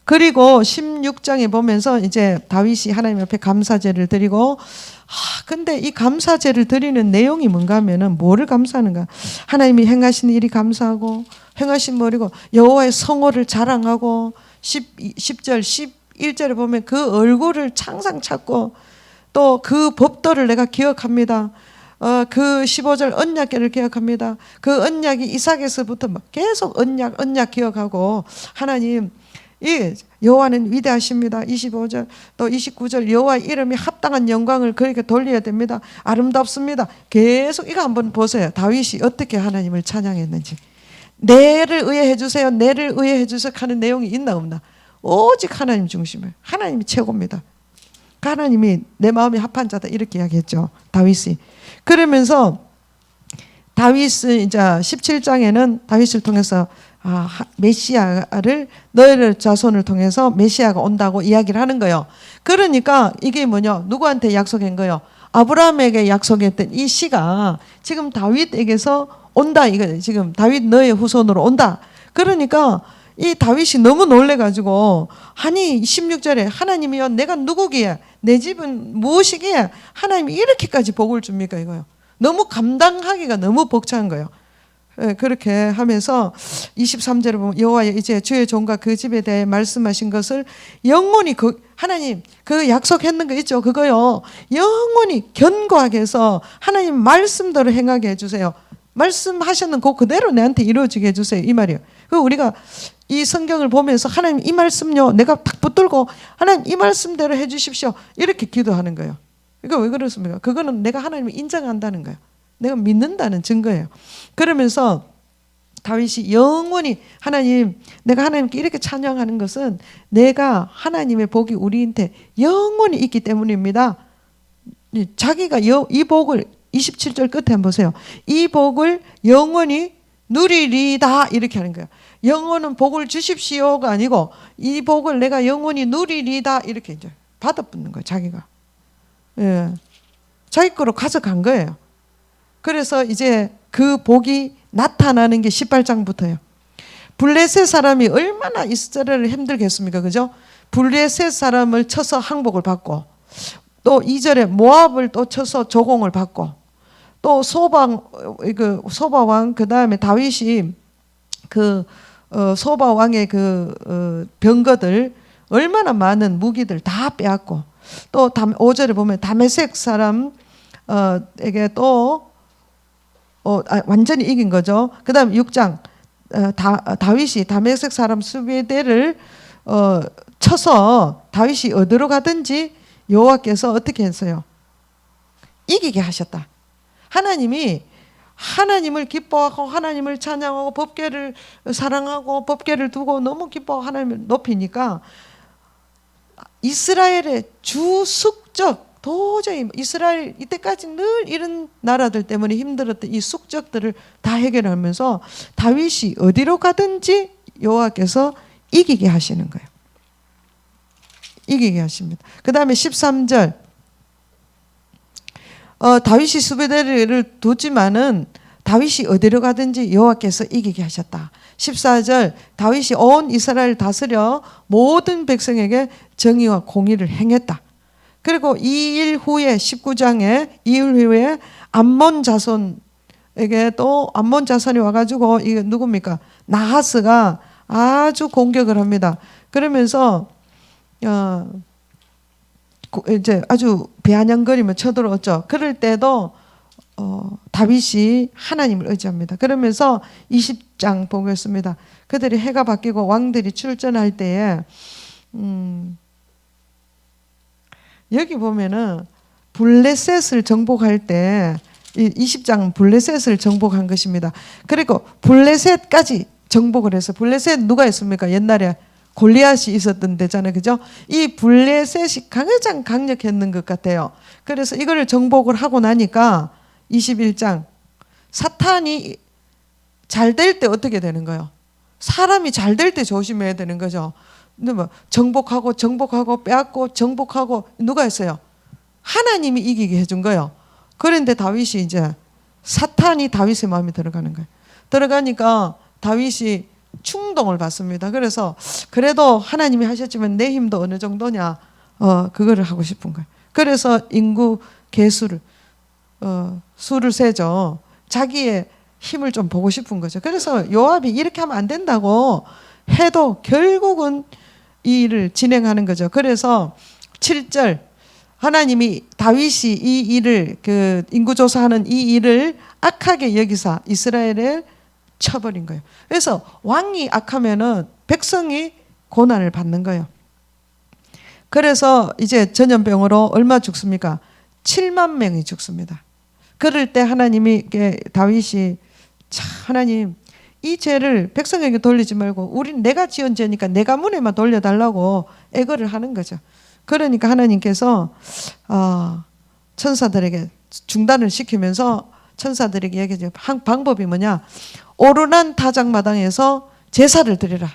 그리고 16장에 보면서 이제 다윗이 하나님 앞에 감사제를 드리고, 근데 이 감사제를 드리는 내용이 뭔가 하면은 뭐를 감사하는가? 하나님이 행하신 일이 감사하고, 행하신 머리고, 여호와의 성호를 자랑하고, 10절, 11절에 보면 그 얼굴을 항상 찾고, 또 그 법도를 내가 기억합니다. 그 15절 언약궤를 기억합니다. 그 언약이 이삭에서부터 계속 언약 기억하고, 하나님 이 여호와는 위대하십니다. 25절 또 29절 여호와의 이름이 합당한 영광을 그에게 돌려야 됩니다. 아름답습니다. 계속 이거 한번 보세요. 다윗이 어떻게 하나님을 찬양했는지. 내를 의해해 주세요. 내를 의해해 주세요 하는 내용이 있나 없나. 오직 하나님 중심을. 하나님이 최고입니다. 하나님이 내 마음에 합한 자다 이렇게 이야기했죠. 다윗이. 그러면서 다윗은 이제 17장에는 다윗을 통해서 메시아를 너희를 자손을 통해서 메시아가 온다고 이야기를 하는 거예요. 그러니까 이게 뭐냐? 누구한테 약속한 거예요? 아브라함에게 약속했던 이 씨가 지금 다윗에게서 온다. 이거 지금 다윗 너의 후손으로 온다. 그러니까 이 다윗이 너무 놀래가지고 아니 16절에 하나님이여 내가 누구기에 내 집은 무엇이기에 하나님이 이렇게까지 복을 줍니까 이거요. 너무 감당하기가 너무 벅찬 거예요. 그렇게 하면서 23절에 보면 여호와여 이제 주의 종과 그 집에 대해 말씀하신 것을 영원히 하나님 그 약속했는 거 있죠. 그거요. 영원히 견고하게 해서 하나님 말씀대로 행하게 해주세요. 말씀하셨는 그 그대로 내한테 이루어지게 해주세요. 이 말이에요. 그 우리가 이 성경을 보면서 하나님 이 말씀요 내가 탁 붙들고 하나님 이 말씀대로 해주십시오. 이렇게 기도하는 거예요. 이거 왜 그렇습니까? 그거는 내가 하나님을 인정한다는 거예요. 내가 믿는다는 증거예요. 그러면서 다윗이 영원히 하나님 내가 하나님께 이렇게 찬양하는 것은 내가 하나님의 복이 우리한테 영원히 있기 때문입니다. 자기가 이 복을 27절 끝에 한번 보세요. 이 복을 영원히 누리리다 이렇게 하는 거예요. 영원은 복을 주십시오가 아니고 이 복을 내가 영원히 누리리다 이렇게 이제 받아붙는 거예요. 자기가. 예. 자기 거로 가져간 거예요. 그래서 이제 그 복이 나타나는 게 18장부터예요. 블레셋 사람이 얼마나 이스라엘을 힘들겠습니까? 그죠? 블레셋 사람을 쳐서 항복을 받고 또 2절에 모압을 또 쳐서 조공을 받고 또 소바왕 그다음에 다윗이 소바왕의 병거들 얼마나 많은 무기들 다 빼앗고 또 5절에 보면 다메섹 사람 에게 또 완전히 이긴 거죠. 그 다음 6장 다윗이 다메섹 사람 수비대를 쳐서 다윗이 어디로 가든지 여호와께서 어떻게 했어요? 이기게 하셨다. 하나님이 하나님을 기뻐하고 하나님을 찬양하고 법궤를 사랑하고 법궤를 두고 너무 기뻐하고 하나님을 높이니까 이스라엘의 주 숙적 도저히 이스라엘 이때까지 늘 이런 나라들 때문에 힘들었던 이 숙적들을 다 해결하면서 다윗이 어디로 가든지 여호와께서 이기게 하시는 거예요. 이기게 하십니다. 그 다음에 13절 다윗이 수비대를 두지만은 다윗이 어디로 가든지 여호와께서 이기게 하셨다. 14절 다윗이 온 이스라엘 다스려 모든 백성에게 정의와 공의를 행했다. 그리고 2일 후에 19장에 2일 후에 암몬 자손에게 또 암몬 자손이 와가지고 이게 누굽니까? 나하스가 아주 공격을 합니다. 그러면서 이제 아주 배한양거리며 쳐들어왔죠. 그럴 때도 다윗이 하나님을 의지합니다. 그러면서 20장 보겠습니다. 그들이 해가 바뀌고 왕들이 출전할 때에 여기 보면은 블레셋을 정복할 때 20장 블레셋을 정복한 것입니다. 그리고 블레셋까지 정복을 해서 블레셋 누가 있습니까? 옛날에 골리앗이 있었던 데잖아요. 그죠? 이 블레셋이 가장 강력했는 것 같아요. 그래서 이거를 정복을 하고 나니까 21장 사탄이 잘 될 때 어떻게 되는 거예요? 사람이 잘 될 때 조심해야 되는 거죠. 근데 뭐 정복하고 빼앗고 정복하고 누가 했어요? 하나님이 이기게 해준 거예요. 그런데 다윗이 이제 사탄이 다윗의 마음에 들어가는 거예요. 들어가니까 다윗이 충동을 받습니다. 그래서 그래도 하나님이 하셨지만 내 힘도 어느 정도냐, 그거를 하고 싶은 거예요. 그래서 인구 개수를 수를 세죠. 자기의 힘을 좀 보고 싶은 거죠. 그래서 요압이 이렇게 하면 안 된다고 해도 결국은 이 일을 진행하는 거죠. 그래서 7절 하나님이 다윗이 이 일을 그 인구조사하는 이 일을 악하게 여기사 이스라엘을 쳐버린 거예요. 그래서 왕이 악하면은 백성이 고난을 받는 거예요. 그래서 이제 전염병으로 얼마 죽습니까? 7만 명이 죽습니다. 그럴 때 하나님이 다윗이 하나님 이 죄를 백성에게 돌리지 말고 우린 내가 지은 죄니까 내 가문에만 돌려달라고 애거를 하는 거죠. 그러니까 하나님께서 천사들에게 중단을 시키면서 천사들에게 얘기하죠. 방법이 뭐냐? 오르난 타작마당에서 제사를 드리라.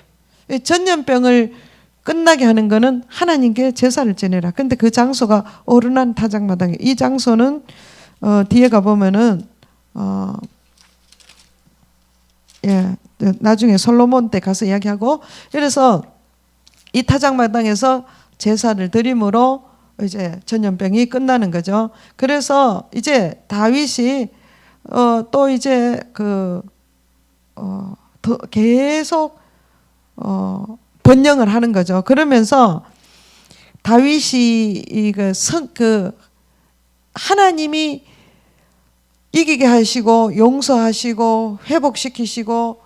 전염병을 끝나게 하는 거는 하나님께 제사를 지내라. 근데 그 장소가 오르난 타작마당이에요. 이 장소는 뒤에 가보면은 나중에 솔로몬 때 가서 이야기하고, 그래서 이 타작마당에서 제사를 드림으로 이제 전염병이 끝나는 거죠. 그래서 이제 다윗이 또 이제 더 계속 번영을 하는 거죠. 그러면서 다윗이 하나님이 이기게 하시고 용서하시고 회복시키시고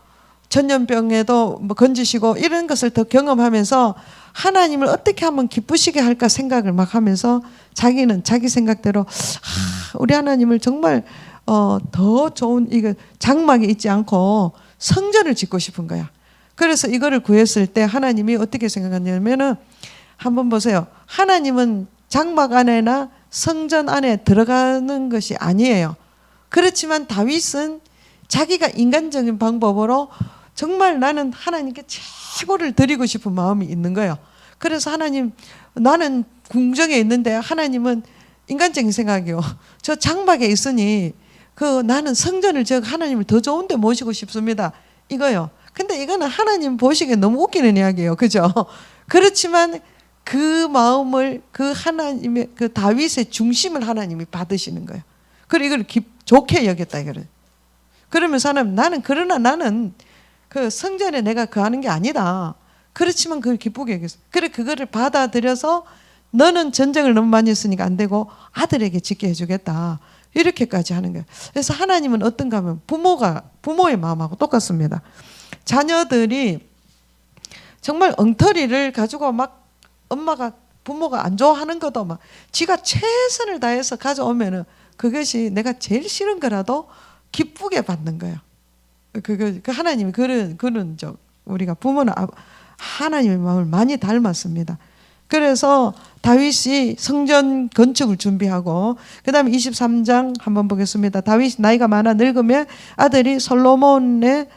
전염병에도 뭐 건지시고 이런 것을 더 경험하면서 하나님을 어떻게 하면 기쁘시게 할까 생각을 막 하면서 자기는 자기 생각대로 우리 하나님을 정말 더 좋은 이거 장막에 있지 않고 성전을 짓고 싶은 거야. 그래서 이거를 구했을 때 하나님이 어떻게 생각하냐면은 한번 보세요. 하나님은 장막 안에나 성전 안에 들어가는 것이 아니에요. 그렇지만 다윗은 자기가 인간적인 방법으로 정말 나는 하나님께 최고를 드리고 싶은 마음이 있는 거예요. 그래서 하나님, 나는 궁정에 있는데 하나님은 인간적인 생각이요. 저 장막에 있으니 나는 성전을 지어 하나님을 더 좋은 데 모시고 싶습니다. 이거요. 근데 이거는 하나님 보시기에 너무 웃기는 이야기예요. 그죠? 그렇지만 그 마음을 하나님의 다윗의 중심을 하나님이 받으시는 거예요. 그리고 이걸 좋게 여겼다 이거를. 그러면서 하나님, 그러나 나는 그 성전에 내가 거하는 게 아니다. 그렇지만 그걸 기쁘게 여겼어. 그래 그거를 받아들여서 너는 전쟁을 너무 많이 했으니까 안 되고 아들에게 짓게 해주겠다. 이렇게까지 하는 거예요. 그래서 하나님은 어떤가 하면 부모의 마음하고 똑같습니다. 자녀들이 정말 엉터리를 가지고 막 부모가 안 좋아하는 것도 막 지가 최선을 다해서 가져오면은 그것이 내가 제일 싫은 거라도 기쁘게 받는 거예요. 하나님이 그런 우리가 부모는 하나님의 마음을 많이 닮았습니다. 그래서 다윗이 성전 건축을 준비하고, 그 다음에 23장 한번 보겠습니다. 다윗이 나이가 많아 늙으며 아들이 솔로몬을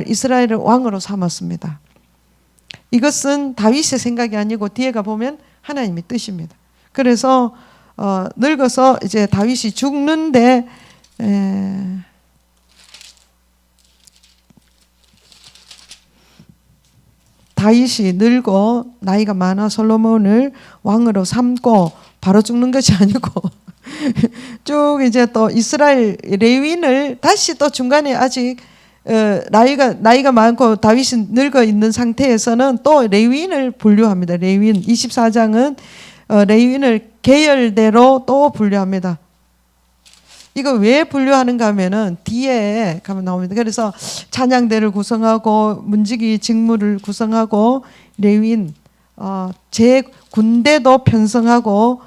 이스라엘의 왕으로 삼았습니다. 이것은 다윗의 생각이 아니고 뒤에 가보면 하나님의 뜻입니다. 그래서 늙어서 이제 다윗이 죽는데 다윗이 늙고 나이가 많아 솔로몬을 왕으로 삼고 바로 죽는 것이 아니고 쭉 이제 또 이스라엘 레위인을 다시 또 중간에 아직 나이가 많고 다윗이 늙어 있는 상태에서는 또 레위인을 분류합니다. 레위인 24장은 레위인을 계열대로 또 분류합니다. 이거 왜 분류하는가 하면은 뒤에 가면 나옵니다. 그래서 찬양대를 구성하고 문지기 직무를 구성하고 레위인 제 군대도 편성하고,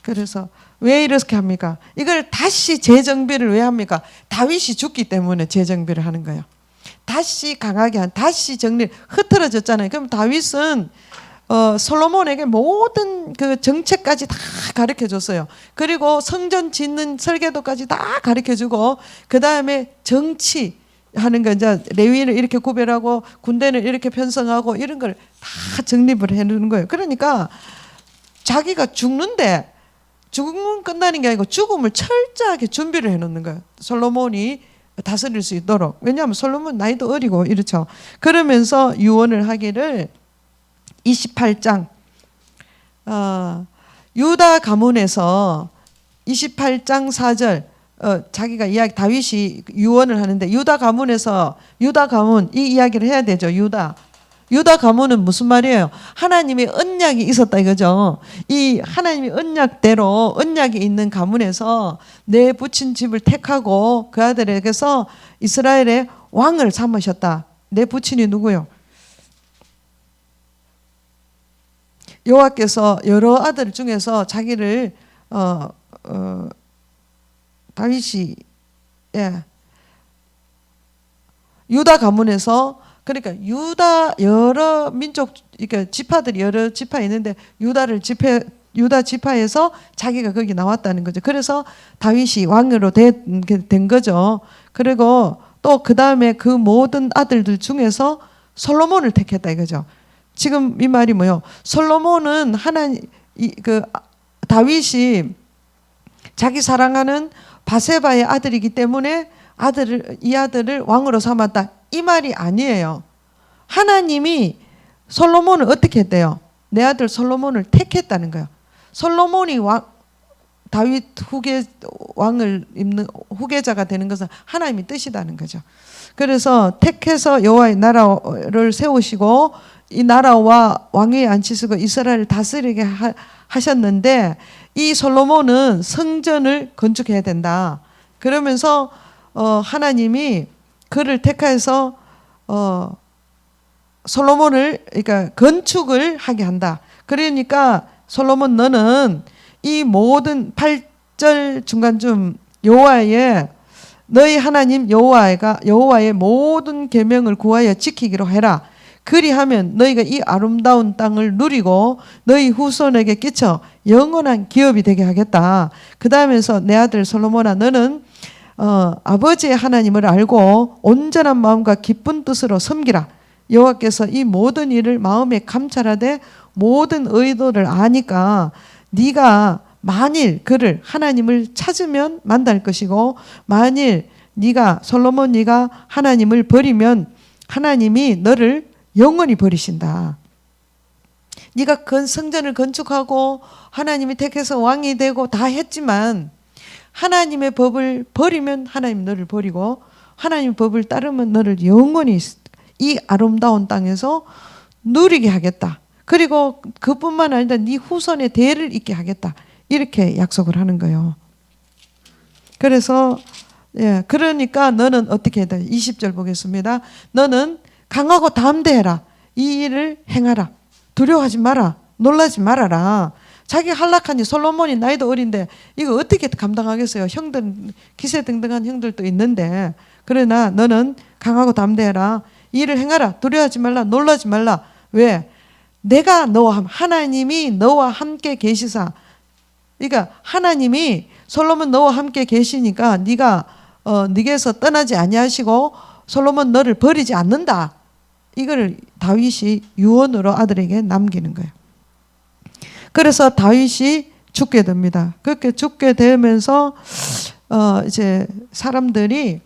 그래서 왜 이렇게 합니까? 이걸 다시 재정비를 왜 합니까? 다윗이 죽기 때문에 재정비를 하는 거예요. 다시 강하게 다시 정리, 흐트러졌잖아요. 그럼 다윗은 솔로몬에게 모든 그 정책까지 다 가르쳐 줬어요. 그리고 성전 짓는 설계도까지 다 가르쳐 주고, 그 다음에 정치 하는 거 이제 레위인을 이렇게 구별하고 군대를 이렇게 편성하고 이런 걸 다 정립을 해 놓는 거예요. 그러니까 자기가 죽으면 끝나는 게 아니고 죽음을 철저하게 준비를 해 놓는 거예요. 솔로몬이 다스릴 수 있도록. 왜냐하면 솔로몬 나이도 어리고 이렇죠. 그러면서 유언을 하기를 28장 유다 가문에서 28장 4절 자기가 이야기 다윗이 유언을 하는데 유다 가문 이 이야기를 해야 되죠. 유다 가문은 무슨 말이에요? 하나님의 언약이 있었다 이거죠. 이 하나님의 언약대로 언약이 있는 가문에서 내 부친 집을 택하고 그 아들에게서 이스라엘의 왕을 삼으셨다. 내 부친이 누구요? 여호와께서 여러 아들 중에서 자기를 다윗이 유다 가문에서 그러니까 유다 여러 민족 그러니까 지파들이 여러 지파 있는데 유다 지파에서 자기가 거기 나왔다는 거죠. 그래서 다윗이 왕으로 된 거죠. 그리고 또 그 다음에 그 모든 아들들 중에서 솔로몬을 택했다 이거죠. 지금 이 말이 뭐요? 솔로몬은 다윗이 자기 사랑하는 바세바의 아들이기 때문에 이 아들을 왕으로 삼았다. 이 말이 아니에요. 하나님이 솔로몬을 어떻게 했대요? 내 아들 솔로몬을 택했다는 거예요. 솔로몬이 다윗 왕을 입는 후계자가 되는 것은 하나님의 뜻이라는 거죠. 그래서 택해서 여호와의 나라를 세우시고 이 나라와 왕위에 앉히시고 이스라엘을 다스리게 하셨는데 이 솔로몬은 성전을 건축해야 된다. 그러면서 하나님이 그를 택해서 솔로몬을 그러니까 건축을 하게 한다. 그러니까 솔로몬 너는 이 모든 8절 중간쯤 여호와의 너희 하나님 여호와의 모든 계명을 구하여 지키기로 해라. 그리하면 너희가 이 아름다운 땅을 누리고 너희 후손에게 끼쳐 영원한 기업이 되게 하겠다. 그 다음에서 내 아들 솔로몬아 너는 아버지의 하나님을 알고 온전한 마음과 기쁜 뜻으로 섬기라. 여호와께서 이 모든 일을 마음에 감찰하되 모든 의도를 아니까 네가 만일 그를 하나님을 찾으면 만날 것이고 만일 솔로몬 네가 하나님을 버리면 하나님이 너를 영원히 버리신다. 네가 성전을 건축하고 하나님이 택해서 왕이 되고 다 했지만 하나님의 법을 버리면 하나님 너를 버리고 하나님의 법을 따르면 너를 영원히 이 아름다운 땅에서 누리게 하겠다. 그리고 그뿐만 아니라 네 후손의 대를 잇게 하겠다. 이렇게 약속을 하는 거예요. 그래서 그러니까 너는 어떻게 해야 돼? 20절 보겠습니다. 너는 강하고 담대해라. 이 일을 행하라. 두려워하지 마라. 놀라지 말아라. 자기 한락하니 솔로몬이 나이도 어린데 이거 어떻게 감당하겠어요? 형들 기세등등한 형들도 있는데 그러나 너는 강하고 담대해라. 이 일을 행하라. 두려워하지 말라. 놀라지 말라. 왜? 하나님이 너와 함께 계시사. 그러니까 하나님이 솔로몬 너와 함께 계시니까 네게서 떠나지 아니하시고 솔로몬 너를 버리지 않는다. 이걸 다윗이 유언으로 아들에게 남기는 거예요. 그래서 다윗이 죽게 됩니다. 그렇게 죽게 되면서 이제 사람들이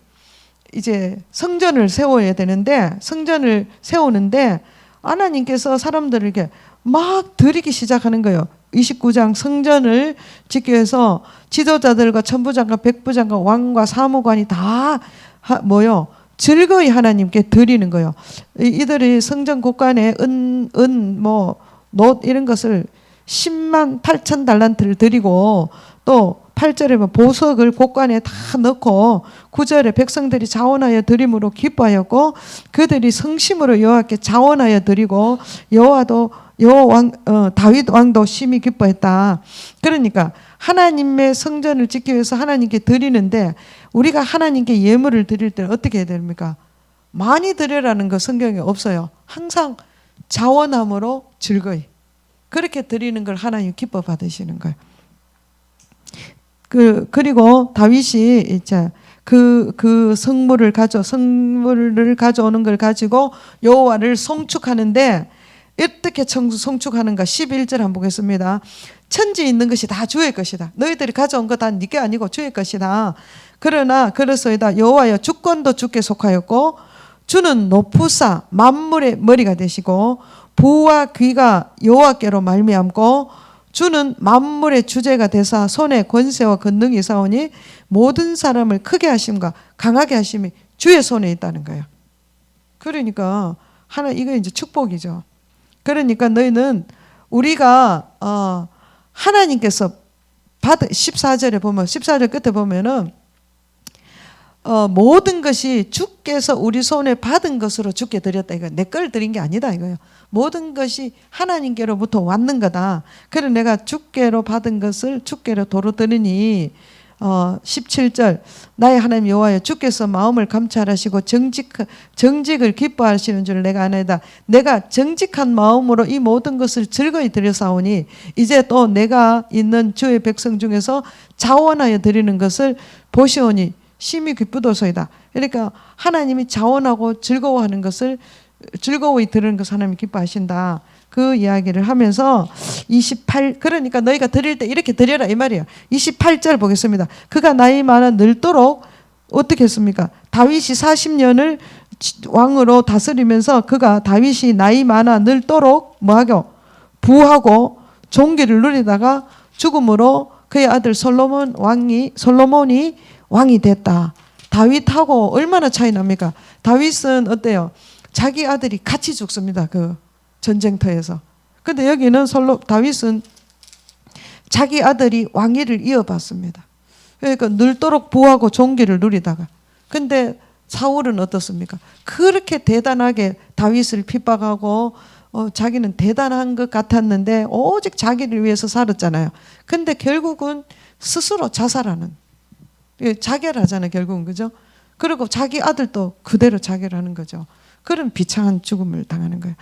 이제 성전을 세워야 되는데 성전을 세우는데 하나님께서 사람들에게 막 드리기 시작하는 거예요. 29장 성전을 짓기 위해서 지도자들과 천부장과 백부장과 왕과 사무관이 다 즐거이 하나님께 드리는 거예요. 이들이 성전 곳간에 놋 이런 것을 10만 8천 달란트를 드리고 또 8절에 보석을 곳간에 다 넣고 9절에 백성들이 자원하여 드림으로 기뻐하였고 그들이 성심으로 여호와께 자원하여 드리고 다윗 왕도 심히 기뻐했다. 그러니까 하나님의 성전을 짓기 위해서 하나님께 드리는데 우리가 하나님께 예물을 드릴 때는 어떻게 해야 됩니까? 많이 드리라는 거 성경에 없어요. 항상 자원함으로 즐거이 그렇게 드리는 걸 하나님 기뻐 받으시는 거예요. 그리고 다윗이 이제 그 성물을 가져오는 걸 가지고 여호와를 송축하는데 어떻게 송축하는가 11절 한번 보겠습니다. 천지에 있는 것이 다 주의 것이다. 너희들이 가져온 거 다 네게 아니고 주의 것이다. 그러나 그렇소이다. 여호와여 주권도 주께 속하였고 주는 높으사 만물의 머리가 되시고 부와 귀가 여호와께로 말미암고 주는 만물의 주제가 되사 손에 권세와 권능이 있사오니 모든 사람을 크게 하심과 강하게 하심이 주의 손에 있다는 거예요. 그러니까 이거 이제 축복이죠. 그러니까 너희는 우리가 하나님께서 받은 14절에 보면 14절 끝에 보면은 모든 것이 주께서 우리 손에 받은 것으로 주께 드렸다. 이거 내 걸 드린 게 아니다 이거예요. 모든 것이 하나님께로부터 왔는 거다. 그래 내가 주께로 받은 것을 주께로 도로 드리니 17절 나의 하나님 여호와여 주께서 마음을 감찰하시고 정직을 기뻐하시는 줄 내가 아나이다. 내가 정직한 마음으로 이 모든 것을 즐거이 드려사오니 이제 또 내가 있는 주의 백성 중에서 자원하여 드리는 것을 보시오니 심히 기쁘도소이다. 그러니까 하나님이 자원하고 즐거워하는 것을 즐거워히 드리는 것을 하나님이 기뻐하신다. 그 이야기를 하면서 28 그러니까 너희가 드릴 때 이렇게 드려라 이 말이에요. 28절 보겠습니다. 그가 나이 많아 늙도록 어떻게 했습니까? 다윗이 40년을 왕으로 다스리면서 그가 다윗이 나이 많아 늙도록 뭐하고 부하고 종기를 누리다가 죽음으로 그의 아들 솔로몬이 왕이 됐다. 다윗하고 얼마나 차이 납니까? 다윗은 어때요? 자기 아들이 같이 죽습니다. 그 전쟁터에서. 근데 여기는 다윗은 자기 아들이 왕위를 이어받습니다. 그러니까 늙도록 부하고 종기를 누리다가. 근데 사울은 어떻습니까? 그렇게 대단하게 다윗을 핍박하고 자기는 대단한 것 같았는데 오직 자기를 위해서 살았잖아요. 근데 결국은 스스로 자살하는. 자결하잖아요. 결국은. 그죠? 그리고 자기 아들도 그대로 자결하는 거죠. 그런 비참한 죽음을 당하는 거예요.